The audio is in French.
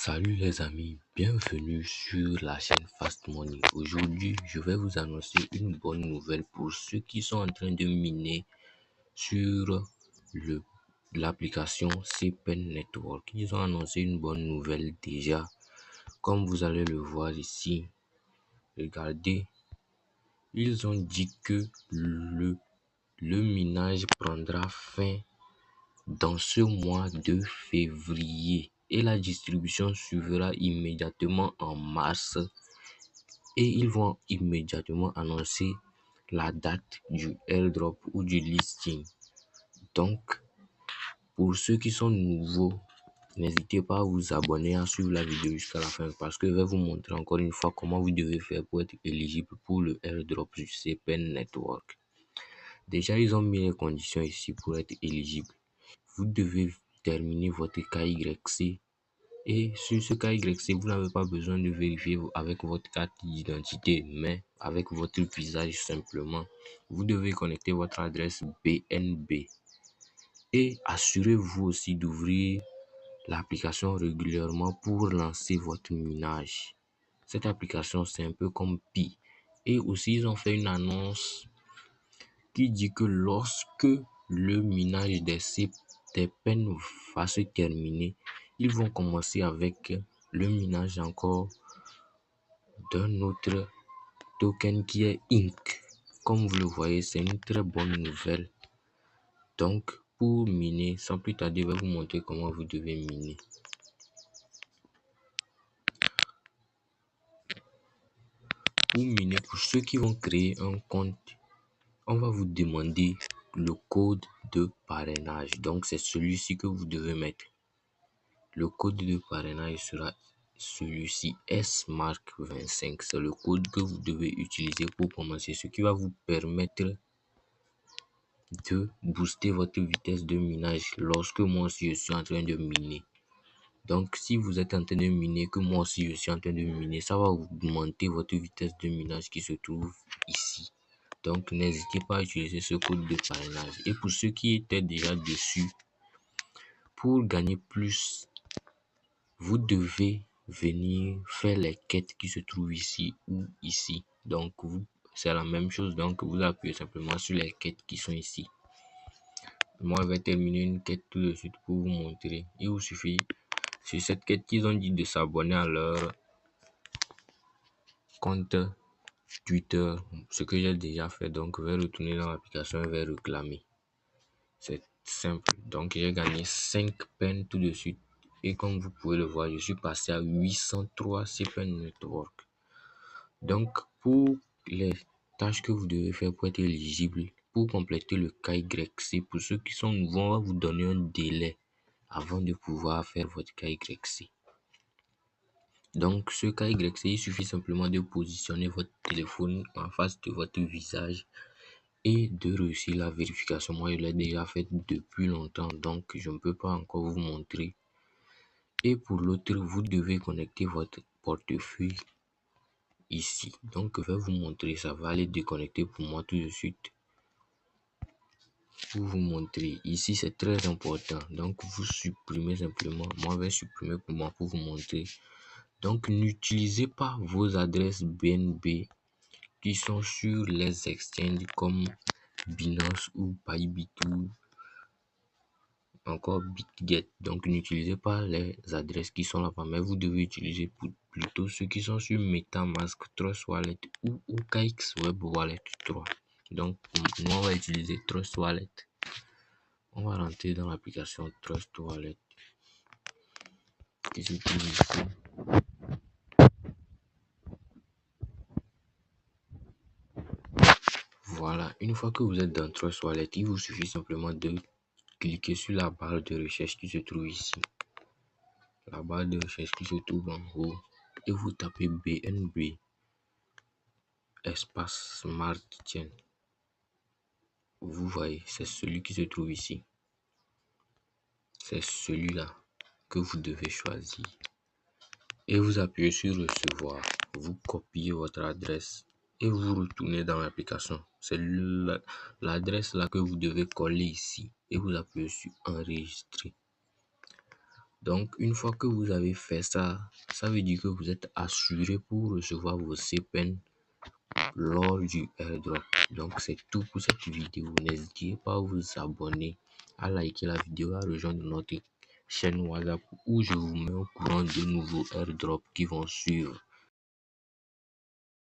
Salut les amis, bienvenue sur la chaîne Fast Money. Aujourd'hui, je vais vous annoncer une bonne nouvelle pour ceux qui sont en train de miner sur l'application CPEN Network. Ils ont annoncé une bonne nouvelle déjà, comme vous allez le voir ici. Regardez, ils ont dit que le minage prendra fin dans ce mois de février et la distribution suivra immédiatement en mars, et ils vont immédiatement annoncer la date du airdrop ou du listing. Donc, pour ceux qui sont nouveaux, n'hésitez pas à vous abonner, à suivre la vidéo jusqu'à la fin parce que je vais vous montrer encore une fois comment vous devez faire pour être éligible pour le airdrop du CPEN Network. Déjà, ils ont mis les conditions ici pour être éligible. Vous devez terminer votre KYC, et sur ce KYC, vous n'avez pas besoin de vérifier avec votre carte d'identité, mais avec votre visage simplement. Vous devez connecter votre adresse BNB et assurez-vous aussi d'ouvrir l'application régulièrement pour lancer votre minage. Cette application, c'est un peu comme Pi. Et aussi, ils ont fait une annonce qui dit que lorsque le minage des CPEN va se terminer, ils vont commencer avec le minage encore d'un autre token qui est INC. Comme vous le voyez, c'est une très bonne nouvelle. Donc, pour miner, sans plus tarder, je vais vous montrer comment vous devez miner. Pour miner, pour ceux qui vont créer un compte, on va vous demander le code de parrainage. Donc, c'est celui-ci que vous devez mettre. Le code de parrainage sera celui-ci, SMARK25. C'est le code que vous devez utiliser pour commencer, ce qui va vous permettre de booster votre vitesse de minage lorsque moi aussi je suis en train de miner. Donc, si vous êtes en train de miner, que moi aussi je suis en train de miner, ça va augmenter votre vitesse de minage qui se trouve ici. Donc, n'hésitez pas à utiliser ce code de parrainage. Et pour ceux qui étaient déjà dessus, pour gagner plus, vous devez venir faire les quêtes qui se trouvent ici ou ici. Donc, c'est la même chose. Donc, vous appuyez simplement sur les quêtes qui sont ici. Moi, je vais terminer une quête tout de suite pour vous montrer. Il vous suffit, sur cette quête qu'ils ont dit de s'abonner à leur compte Twitter, ce que j'ai déjà fait. Donc, je vais retourner dans l'application et je vais réclamer. C'est simple. Donc, j'ai gagné 5 peines tout de suite. Et comme vous pouvez le voir, je suis passé à 803 CPEN Network. Donc, pour les tâches que vous devez faire pour être éligible, pour compléter le KYC, pour ceux qui sont nouveaux, on va vous donner un délai avant de pouvoir faire votre KYC. Donc, ce KYC, il suffit simplement de positionner votre téléphone en face de votre visage et de réussir la vérification. Moi, je l'ai déjà fait depuis longtemps, donc je ne peux pas encore vous montrer. Et pour l'autre, vous devez connecter votre portefeuille ici. Donc, je vais vous montrer. Ça va aller déconnecter pour moi tout de suite. Pour vous montrer. Ici, c'est très important. Donc, vous supprimez simplement. Moi, je vais supprimer pour moi pour vous montrer. Donc, n'utilisez pas vos adresses BNB qui sont sur les exchanges comme Binance ou Bybit ou encore BitGet. Donc, n'utilisez pas les adresses qui sont là-bas, mais vous devez utiliser plutôt ceux qui sont sur MetaMask, Trust Wallet ou OKX Web Wallet 3. Donc, nous, on va utiliser Trust Wallet. On va rentrer dans l'application Trust Wallet qui se trouve ici. Voilà, une fois que vous êtes dans Trust Wallet, il vous suffit simplement de cliquer sur la barre de recherche qui se trouve ici. La barre de recherche qui se trouve en haut, et vous tapez BNB espace Smart Chain. Vous voyez, c'est celui qui se trouve ici. C'est celui-là que vous devez choisir. Et vous appuyez sur recevoir. Vous copiez votre adresse et vous retournez dans l'application. C'est l'adresse là que vous devez coller ici. Et vous appuyez sur enregistrer. Donc, une fois que vous avez fait ça, ça veut dire que vous êtes assuré pour recevoir vos CPN lors du airdrop. Donc, c'est tout pour cette vidéo. N'hésitez pas à vous abonner, à liker la vidéo, à rejoindre notre chaîne WhatsApp où je vous mets au courant de nouveaux airdrops qui vont suivre.